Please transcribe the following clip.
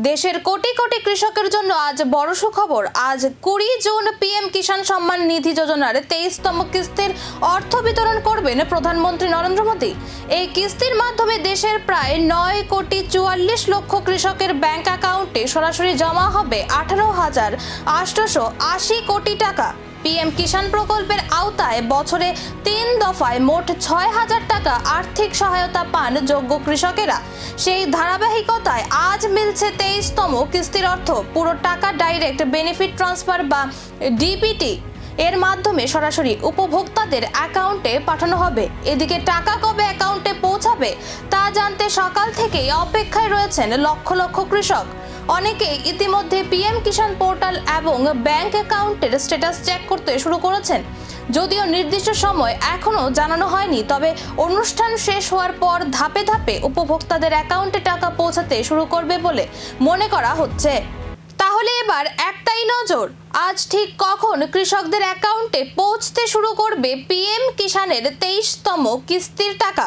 দেশের কোটি কোটি কৃষকের জন্য আজ বড় সুখবর। আজ 20 জুন পিএম কিষাণ সম্মান নিধি যোজনার 23তম কিস্তির অর্থ বিতরণ করবেন প্রধানমন্ত্রী নরেন্দ্র মোদী। এই কিস্তির মাধ্যমে দেশের প্রায় 9,44,00,000 কৃষকের ব্যাংক অ্যাকাউন্টে সরাসরি জমা হবে 18,880 কোটি টাকা। পিএম কিষাণ প্রকল্পের আওতায় বছরে 3 দফায় মোট 6,000 টাকা আর্থিক সহায়তা পান যোগ্য কৃষকেরা। সেই ধারাবাহিকতায় আজ মিলছে 23তম কিস্তির অর্থ। পুরো টাকা ডাইরেক্ট বেনিফিট ট্রান্সফার বা ডিবিটি এর মাধ্যমে সরাসরি উপভোক্তাদের অ্যাকাউন্টে পাঠানো হবে। এদিকে টাকা কবে অ্যাকাউন্টে পৌঁছাবে তা জানতে সকাল থেকেই অপেক্ষায় রয়েছেন লক্ষ লক্ষ কৃষক। অনেকেই ইতিমধ্যে পিএম কিষাণ পোর্টাল এবং ব্যাংক অ্যাকাউন্টের স্ট্যাটাস চেক করতে শুরু করেছেন। যদিও নির্দিষ্ট সময় এখনো জানানো হয়নি, তবে অনুষ্ঠান শেষ হওয়ার পর ধাপে ধাপে উপভোক্তাদের অ্যাকাউন্টে টাকা পৌঁছাতে শুরু করবে বলে মনে করা হচ্ছে। তাহলে এবার একটাই নজর, আজ ঠিক কখন কৃষকদের অ্যাকাউন্টে পৌঁছতে শুরু করবে পিএম কিষাণের 23তম কিস্তির টাকা।